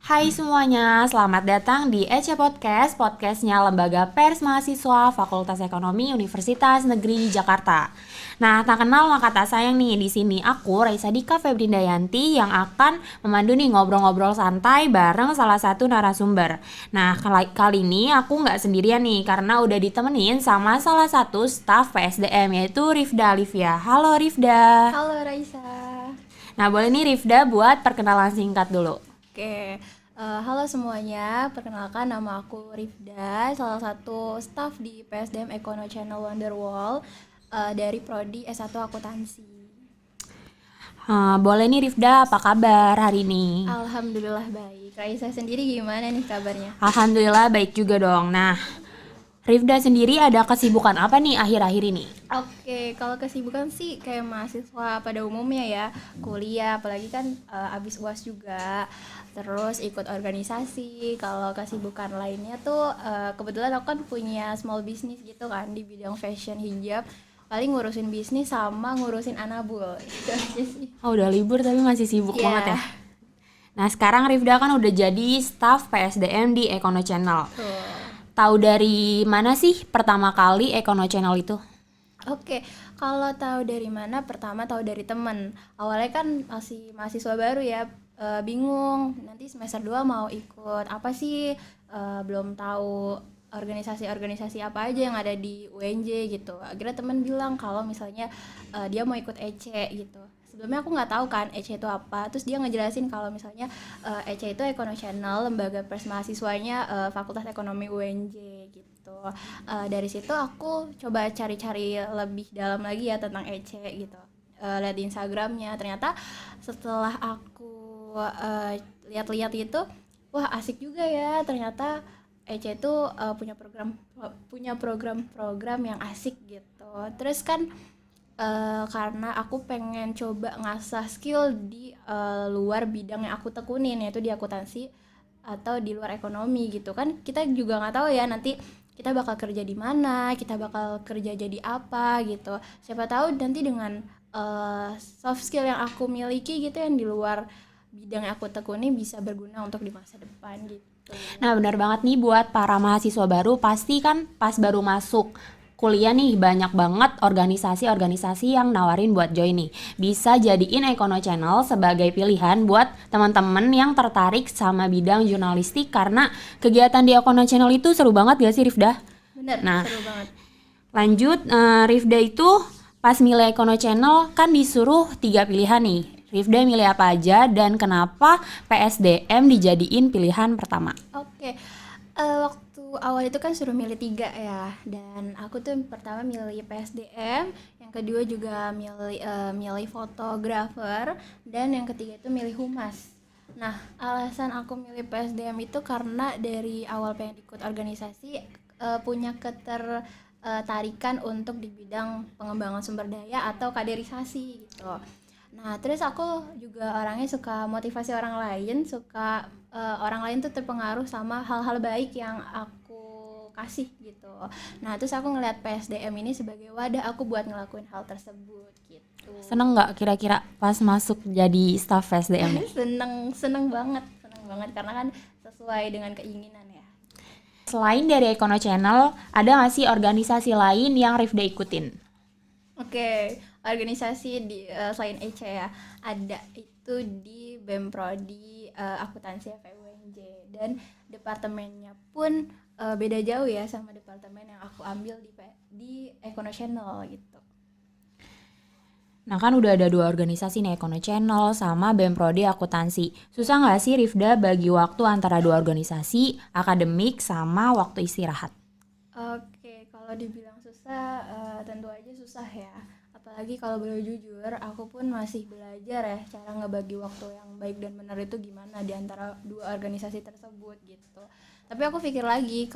Hai semuanya, selamat datang di ECE Podcast, podcastnya Lembaga Pers Mahasiswa Fakultas Ekonomi Universitas Negeri Jakarta. Nah, tak kenal maka tak sayang nih, di sini aku Raisa Dika Febrindayanti yang akan memandu nih ngobrol-ngobrol santai bareng salah satu narasumber. Nah, kali ini aku nggak sendirian nih, karena udah ditemenin sama salah satu staf PSDM yaitu Rifda Alivia. Halo Rifda. Halo Raisa. Nah, boleh nih Rifda buat perkenalan singkat dulu. Oke, halo semuanya. Perkenalkan nama aku Rifda, salah satu staff di PSDM Econo Channel Wonderwall dari Prodi S1 Akuntansi. Boleh nih Rifda, apa kabar hari ini? Alhamdulillah baik. Raisa sendiri gimana nih kabarnya? Alhamdulillah baik juga dong. Nah, Rifda sendiri ada kesibukan apa nih akhir-akhir ini? Oke, kalau kesibukan sih kayak mahasiswa pada umumnya ya, kuliah, apalagi kan abis UAS juga, terus ikut organisasi. Kalau kesibukan lainnya tuh kebetulan aku kan punya small business gitu kan di bidang fashion hijab, paling ngurusin bisnis sama ngurusin anabul, itu aja sih. Oh, udah libur tapi masih sibuk banget Ya, ya. Nah, sekarang Rifda kan udah jadi staff PSDM di Econo Channel. tuh. Tahu dari mana sih pertama kali Econo Channel itu? Oke, kalau tahu dari mana? Pertama tahu dari temen. Awalnya kan masih mahasiswa baru ya, bingung. Nanti semester 2 mau ikut apa sih? Belum tahu organisasi-organisasi apa aja yang ada di UNJ gitu. Akhirnya temen bilang kalau misalnya dia mau ikut EC gitu. Sebelumnya aku nggak tahu kan EC itu apa. Terus dia ngejelasin kalau misalnya EC itu Econo Channel, lembaga pers mahasiswanya Fakultas Ekonomi UNJ gitu. Dari situ aku coba cari-cari lebih dalam lagi ya tentang EC gitu. Lihat di Instagramnya, ternyata setelah aku lihat-lihat itu, wah asik juga ya, ternyata EC itu punya program-program yang asik gitu. Terus kan karena aku pengen coba ngasah skill di luar bidang yang aku tekunin, yaitu di akuntansi atau di luar ekonomi gitu kan, kita juga nggak tahu ya nanti kita bakal kerja di mana, kita bakal kerja jadi apa gitu. Siapa tahu nanti dengan soft skill yang aku miliki gitu yang di luar bidang yang aku tekuni bisa berguna untuk di masa depan gitu. Nah, benar banget nih buat para mahasiswa baru, pasti kan pas baru masuk kuliah nih banyak banget organisasi-organisasi yang nawarin buat join nih. Bisa jadiin Econo Channel sebagai pilihan buat teman-teman yang tertarik sama bidang jurnalistik, karena kegiatan di Econo Channel itu seru banget gak sih Rifda? Bener, Nah, seru banget. lanjut, Rifda itu pas milih Econo Channel kan disuruh 3 pilihan nih. Rifda milih apa aja dan kenapa PSDM dijadiin pilihan pertama? Oke, waktu awal itu kan suruh milih 3 ya, dan aku tuh pertama milih PSDM, yang kedua juga milih fotografer, dan yang ketiga itu milih humas. Nah, alasan aku milih PSDM itu karena dari awal pengen ikut organisasi, punya ketertarikan untuk di bidang pengembangan sumber daya atau kaderisasi gitu. Nah, terus aku juga orangnya suka motivasi orang lain, suka orang lain tuh terpengaruh sama hal-hal baik yang aku kasih gitu. Nah, terus aku ngeliat PSDM ini sebagai wadah aku buat ngelakuin hal tersebut gitu. Seneng nggak kira-kira pas masuk jadi staff SDM nih? Seneng banget karena kan sesuai dengan keinginan ya. Selain dari Econo Channel, ada nggak sih organisasi lain yang Rifda ikutin? Oke, organisasi di selain EC ya, ada itu di BEM Prodi Akuntansi FEUNJ, dan departemennya pun beda jauh ya sama departemen yang aku ambil di Econo Channel gitu. Nah, kan udah ada 2 organisasi nih, Econo Channel sama BEM Prodi Akuntansi. Susah nggak sih Rifda bagi waktu antara 2 organisasi, akademik sama waktu istirahat? Oke, kalau dibilang susah, tentu aja susah ya. Apalagi kalau boleh jujur, aku pun masih belajar ya cara ngebagi waktu yang baik dan benar itu gimana di antara 2 organisasi tersebut gitu. Tapi aku pikir lagi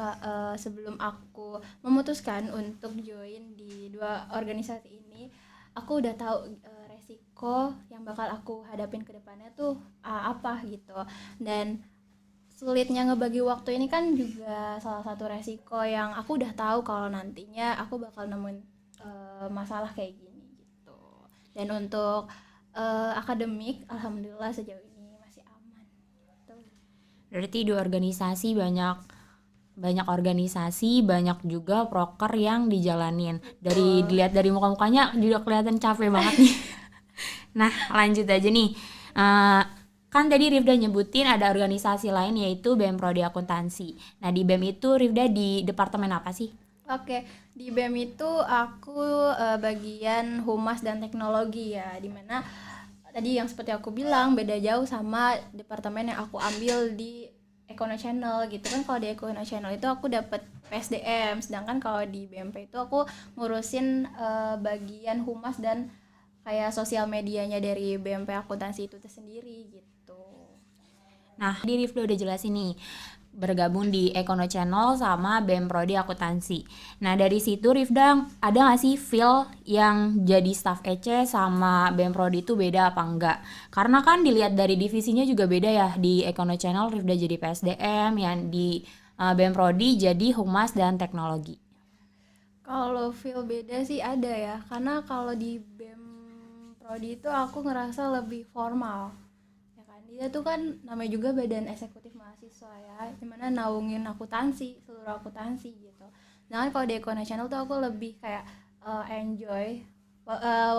sebelum aku memutuskan untuk join di 2 organisasi ini, aku udah tahu resiko yang bakal aku hadapin ke depannya tuh apa gitu. Dan sulitnya ngebagi waktu ini kan juga salah satu resiko yang aku udah tahu kalau nantinya aku bakal nemuin masalah kayak gini gitu. Dan untuk akademik, alhamdulillah sejauh ini masih aman. Gitu. Berarti di organisasi banyak organisasi, banyak juga proker yang dijalanin. Dilihat dari muka-mukanya juga kelihatan capek banget nih. Nah, lanjut aja nih. Eh, kan tadi Rifda nyebutin ada organisasi lain yaitu BEM Prodi Akuntansi. Nah, di BEM itu Rifda di departemen apa sih? Oke, di BEM itu aku bagian humas dan teknologi ya, dimana tadi yang seperti aku bilang beda jauh sama departemen yang aku ambil di Econo Channel gitu kan. Kalau di Econo Channel itu aku dapat PSDM, sedangkan kalau di BMP itu aku ngurusin bagian humas dan kayak sosial medianya dari BMP akuntansi itu sendiri gitu. Nah, di Rifda udah jelasin nih, bergabung di Econo Channel sama BEM Prodi Akuntansi. Nah, dari situ Rifda ada nggak sih feel yang jadi staff EC sama BEM Prodi itu beda apa enggak? Karena kan dilihat dari divisinya juga beda ya. Di Econo Channel Rifda jadi PSDM, yang di BEM Prodi jadi Humas dan Teknologi. Kalau feel beda sih ada ya, karena kalau di BEM Prodi itu aku ngerasa lebih formal. Ya kan, dia tuh kan namanya juga badan eksekutif mahasiswa ya, dimana naungin akuntansi, seluruh akuntansi gitu. Nah kalau di Eco National tuh aku lebih kayak enjoy.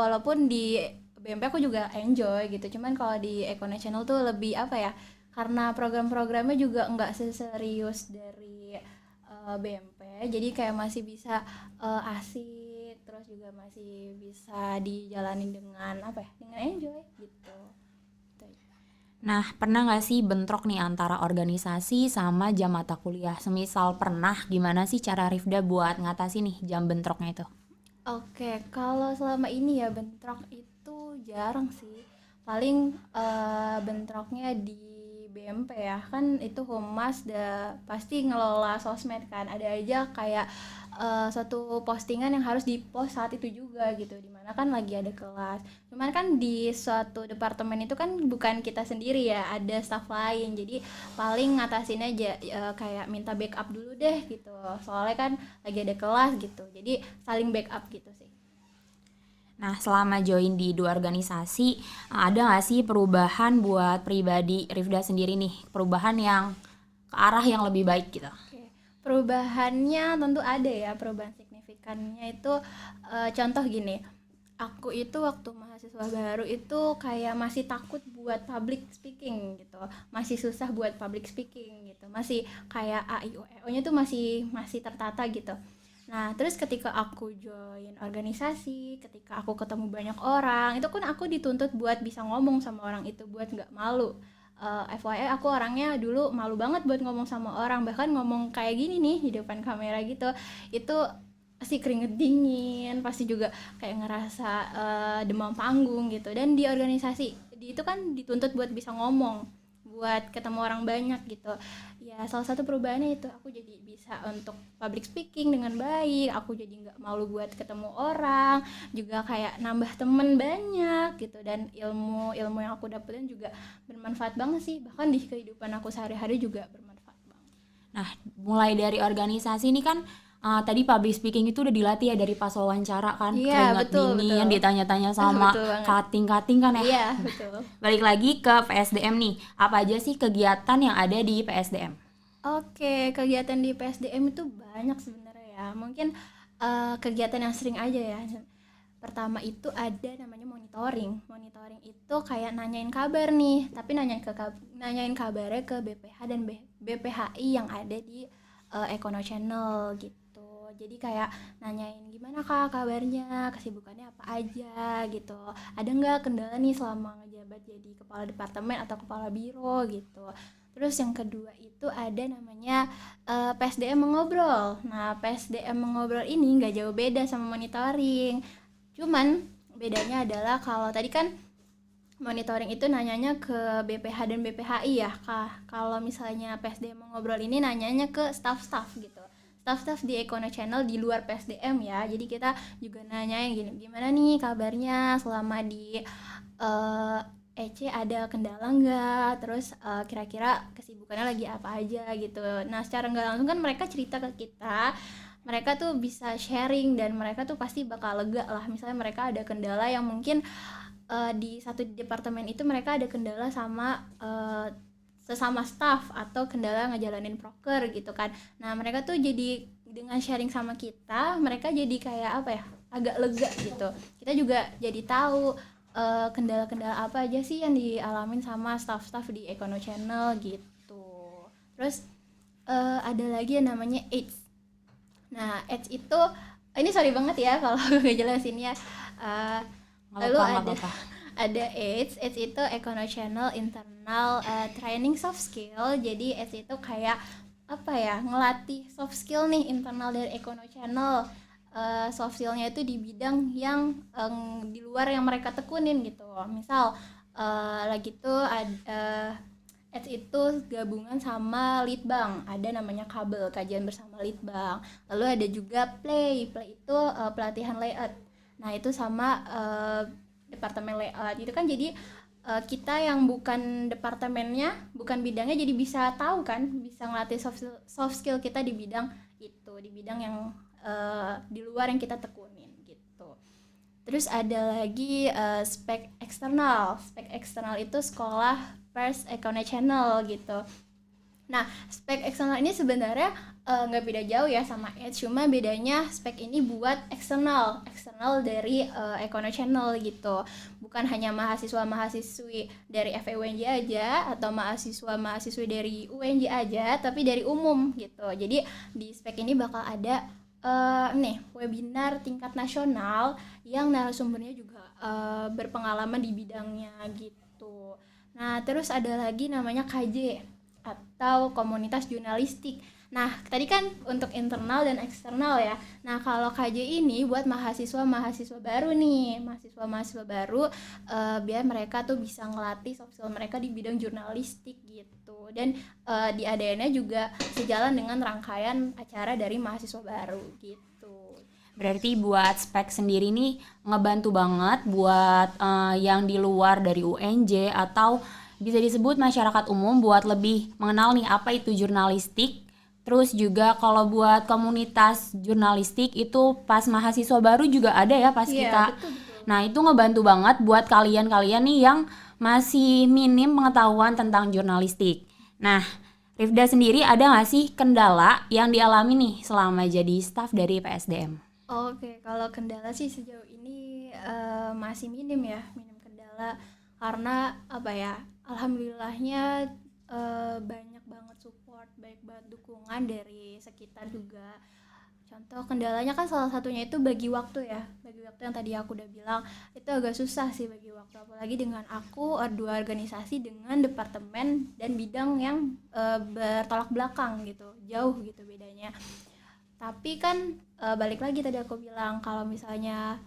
Walaupun di BMP aku juga enjoy gitu, cuman kalau di Eco National tuh lebih apa ya, karena program-programnya juga nggak seserius dari BMP, jadi kayak masih bisa asik, terus juga masih bisa dijalanin dengan apa ya, dengan enjoy gitu. Nah, pernah nggak sih bentrok nih antara organisasi sama jam mata kuliah? Semisal pernah, gimana sih cara Rifda buat ngatasi nih jam bentroknya itu? Oke, kalau selama ini ya bentrok itu jarang sih. Paling bentroknya di BMP ya, kan itu humas pasti ngelola sosmed kan. Ada aja kayak suatu postingan yang harus di-post saat itu juga gitu. Dimana kan lagi ada kelas. Cuman kan di suatu departemen itu kan bukan kita sendiri ya, ada staff lain. Jadi paling ngatasin aja kayak minta backup dulu deh gitu. Soalnya kan lagi ada kelas gitu, jadi saling backup gitu sih. Nah, selama join di dua organisasi, ada nggak sih perubahan buat pribadi Rifda sendiri nih? Perubahan yang ke arah yang lebih baik gitu. Oke, perubahannya tentu ada ya, perubahan signifikannya itu contoh gini, aku itu waktu mahasiswa baru itu kayak masih takut buat public speaking gitu, masih susah buat public speaking gitu, masih kayak A I U E O nya tuh masih tertata gitu. Nah, terus ketika aku join organisasi, ketika aku ketemu banyak orang, itu kan aku dituntut buat bisa ngomong sama orang itu, buat nggak malu. FYI aku orangnya dulu malu banget buat ngomong sama orang, bahkan ngomong kayak gini nih di depan kamera gitu, itu pasti keringet dingin, pasti juga kayak ngerasa demam panggung gitu. Dan di organisasi itu kan dituntut buat bisa ngomong, buat ketemu orang banyak gitu ya. Salah satu perubahannya itu aku jadi bisa untuk public speaking dengan baik, aku jadi nggak malu buat ketemu orang, juga kayak nambah temen banyak gitu. Dan ilmu yang aku dapetin juga bermanfaat banget sih, bahkan di kehidupan aku sehari-hari juga bermanfaat banget. Nah, mulai dari organisasi ini kan tadi public speaking itu udah dilatih ya dari pas wawancara kan, Iya keringat betul dingin, betul. ditanya-tanya sama Betul banget. cutting-cutting kan ya. Iya betul. Balik lagi ke PSDM nih, apa aja sih kegiatan yang ada di PSDM? Oke, kegiatan di PSDM itu banyak sebenarnya ya. Mungkin kegiatan yang sering aja ya. Pertama itu ada namanya monitoring. Monitoring itu kayak nanyain kabar nih, tapi nanyain kabarnya ke BPH dan BPHI yang ada di Econo Channel gitu. Jadi kayak nanyain gimana kak kabarnya, kesibukannya apa aja gitu. Ada nggak kendala nih selama ngejabat jadi kepala departemen atau kepala biro gitu. Terus yang kedua itu ada namanya PSDM mengobrol. Nah, PSDM mengobrol ini nggak jauh beda sama monitoring. Cuman bedanya adalah kalau tadi kan monitoring itu nanyanya ke BPH dan BPHI ya, Kak. Kalau misalnya PSDM mengobrol ini nanyanya ke staff-staff gitu. Staff-staff di Econo Channel di luar PSDM ya. Jadi kita juga nanyain gini, gimana nih kabarnya selama di EC ada kendala nggak, terus kira-kira kesibukannya lagi apa aja gitu. Nah secara nggak langsung kan mereka cerita ke kita, mereka tuh bisa sharing dan mereka tuh pasti bakal lega lah. Misalnya mereka ada kendala yang mungkin di satu departemen itu mereka ada kendala sama sesama staff atau kendala ngejalanin proker gitu kan. Nah mereka tuh jadi dengan sharing sama kita, mereka jadi kayak apa ya, agak lega gitu. Kita juga jadi tahu kendala-kendala apa aja sih yang dialamin sama staff-staff di Econo Channel gitu. Terus ada lagi yang namanya AIDS. Nah AIDS itu, ini sorry banget ya kalau gue jelasinnya. Lalu ada AIDS itu Econo Channel Internal Training Soft Skill. Jadi AIDS itu kayak apa ya, ngelatih soft skill nih internal dari Econo Channel. Soft skillnya itu di bidang yang di luar yang mereka tekunin gitu. Misal lagi tuh AIDS itu gabungan sama Litbang, ada namanya kabel, kajian bersama Litbang. Lalu ada juga play itu pelatihan layout. Nah itu sama departemen layout itu kan, jadi kita yang bukan departemennya, bukan bidangnya, jadi bisa tahu kan, bisa ngelatih soft skill kita di bidang itu, di bidang yang di luar yang kita tekunin gitu. Terus ada lagi spek eksternal. Spek eksternal itu sekolah pers Econo Channel gitu. Nah, spek eksternal ini sebenarnya nggak beda jauh ya sama Edge, cuma bedanya spek ini buat eksternal dari Econo Channel gitu. Bukan hanya mahasiswa-mahasiswi dari FEUNJ aja atau mahasiswa-mahasiswi dari UNJ aja, tapi dari umum gitu. Jadi di spek ini bakal ada webinar tingkat nasional yang narasumbernya juga berpengalaman di bidangnya gitu. Nah, terus ada lagi namanya KJ atau komunitas jurnalistik. Nah, tadi kan untuk internal dan eksternal ya. Nah, kalau KJ ini buat mahasiswa-mahasiswa baru nih, mahasiswa-mahasiswa baru biar mereka tuh bisa ngelatih soft skill mereka di bidang jurnalistik gitu. Dan diadainnya juga sejalan dengan rangkaian acara dari mahasiswa baru gitu. Berarti buat spek sendiri nih ngebantu banget buat yang di luar dari UNJ atau bisa disebut masyarakat umum buat lebih mengenal nih apa itu jurnalistik. Terus juga kalau buat komunitas jurnalistik itu pas mahasiswa baru juga ada ya pas kita. Betul. Nah itu ngebantu banget buat kalian-kalian nih yang masih minim pengetahuan tentang jurnalistik. Nah Rifda sendiri ada gak sih kendala yang dialami nih selama jadi staf dari PSDM? Oke, kalau kendala sih sejauh ini masih minim kendala, karena apa ya, alhamdulillahnya banyak banget support, baik banget dukungan dari sekitar juga. Contoh kendalanya kan salah satunya itu bagi waktu yang tadi aku udah bilang, itu agak susah sih bagi waktu, apalagi dengan aku dua organisasi dengan departemen dan bidang yang bertolak belakang gitu, jauh gitu bedanya. Tapi kan balik lagi tadi aku bilang, kalau misalnya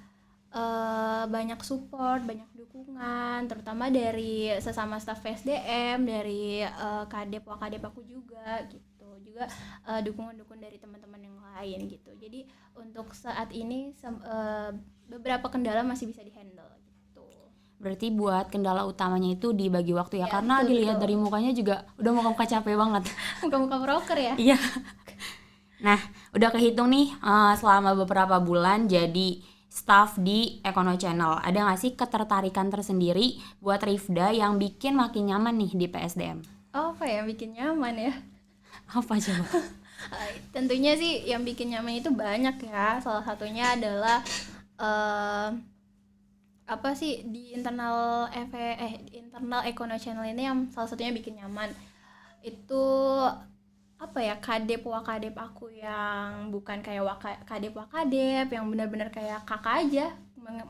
banyak support, banyak dukungan, terutama dari sesama staf SDM, dari kadep wakadep aku juga gitu, juga dukungan dari teman-teman yang lain gitu. Jadi untuk saat ini beberapa kendala masih bisa dihandle gitu. Berarti buat kendala utamanya itu dibagi waktu ya, karena dilihat dari mukanya juga udah muka-muka capek banget. Muka-muka broker ya. Iya. Nah, udah kehitung nih selama beberapa bulan jadi staff di Econo Channel. Ada gak sih ketertarikan tersendiri buat Rifda yang bikin makin nyaman nih di PSDM? Apa ya bikin nyaman ya? Apa coba? Tentunya sih yang bikin nyaman itu banyak ya. Salah satunya adalah apa sih di internal internal Econo Channel ini yang salah satunya bikin nyaman itu apa ya, kadep wakadep aku yang bukan kayak kadep wakadep yang benar-benar kayak kakak aja.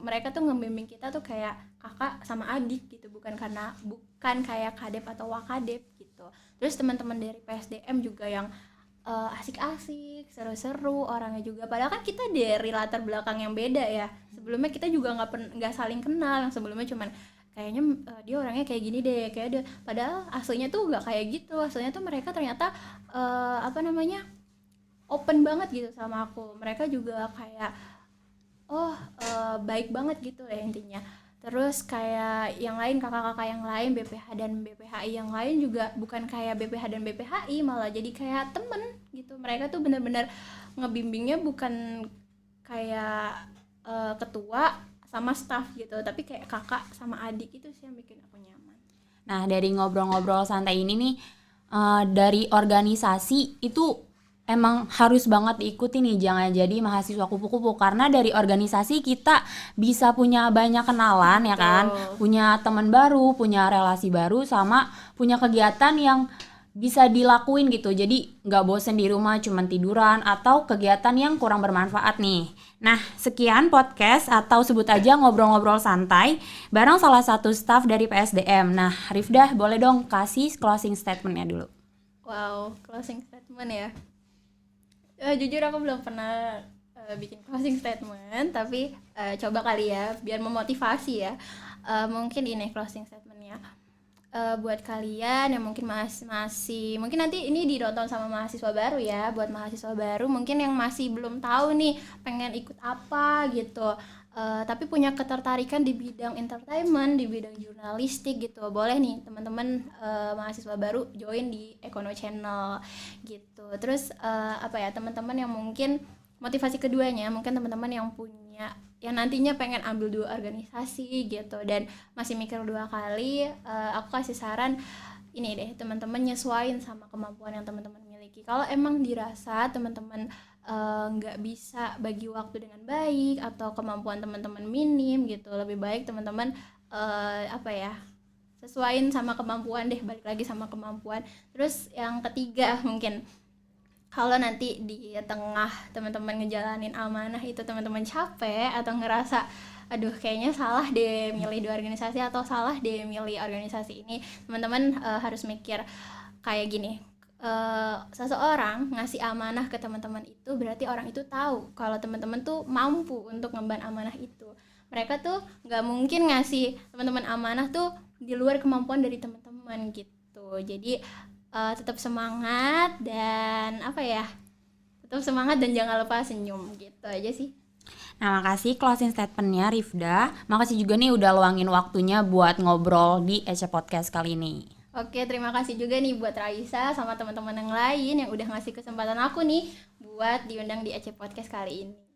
Mereka tuh ngembimbing kita tuh kayak kakak sama adik gitu, bukan kayak kadep atau wakadep gitu. Terus teman-teman dari PSDM juga yang asik-asik, seru-seru orangnya juga, padahal kan kita dari latar belakang yang beda ya. Sebelumnya kita juga nggak saling kenal, yang sebelumnya cuman kayaknya dia orangnya kayak gini deh, kayak dia, padahal aslinya tuh nggak kayak gitu. Aslinya tuh mereka ternyata open banget gitu sama aku. Mereka juga kayak baik banget gitu ya intinya. Terus kayak yang lain, kakak-kakak yang lain, BPH dan BPHI yang lain juga bukan kayak BPH dan BPHI, malah jadi kayak temen gitu. Mereka tuh benar-benar ngebimbingnya bukan kayak ketua sama staff gitu, tapi kayak kakak sama adik. Itu sih yang bikin aku nyaman. Nah, dari ngobrol-ngobrol santai ini nih, dari organisasi itu emang harus banget diikuti nih, jangan jadi mahasiswa kupu-kupu, karena dari organisasi kita bisa punya banyak kenalan ya kan, Betul. punya teman baru, punya relasi baru, sama punya kegiatan yang bisa dilakuin gitu. Jadi nggak bosen di rumah cuman tiduran atau kegiatan yang kurang bermanfaat nih. Nah, sekian podcast atau sebut aja ngobrol-ngobrol santai bareng salah satu staff dari PSDM. Nah, Rifdah boleh dong kasih closing statementnya dulu. Wow, closing statement ya. Jujur aku belum pernah bikin closing statement, tapi coba kali ya biar memotivasi ya. Mungkin ini closing statementnya. Buat kalian yang mungkin masih mungkin nanti ini ditonton sama mahasiswa baru ya, buat mahasiswa baru mungkin yang masih belum tahu nih pengen ikut apa gitu, tapi punya ketertarikan di bidang entertainment, di bidang jurnalistik gitu, boleh nih teman-teman mahasiswa baru join di Ekono Channel gitu. Terus apa ya, teman-teman yang mungkin motivasi keduanya, mungkin teman-teman yang punya yang nantinya pengen ambil 2 organisasi gitu dan masih mikir 2 kali, aku kasih saran ini deh, teman-teman nyesuaiin sama kemampuan yang teman-teman miliki. Kalau emang dirasa teman-teman nggak bisa bagi waktu dengan baik atau kemampuan teman-teman minim gitu, lebih baik teman-teman apa ya, sesuaiin sama kemampuan deh, balik lagi sama kemampuan. Terus yang ketiga mungkin, kalau nanti di tengah teman-teman ngejalanin amanah itu teman-teman capek atau ngerasa aduh kayaknya salah deh milih 2 organisasi atau salah deh milih organisasi ini, teman-teman harus mikir kayak gini, seseorang ngasih amanah ke teman-teman itu berarti orang itu tahu kalau teman-teman tuh mampu untuk ngemban amanah itu. Mereka tuh nggak mungkin ngasih teman-teman amanah tuh di luar kemampuan dari teman-teman gitu. Jadi tetap semangat dan apa ya, tetap semangat dan jangan lupa senyum, gitu aja sih. Nah, makasih closing statementnya Rifda. Makasih juga nih udah luangin waktunya buat ngobrol di Ece Podcast kali ini. Oke, terima kasih juga nih buat Raisa sama teman-teman yang lain yang udah ngasih kesempatan aku nih buat diundang di Ece Podcast kali ini.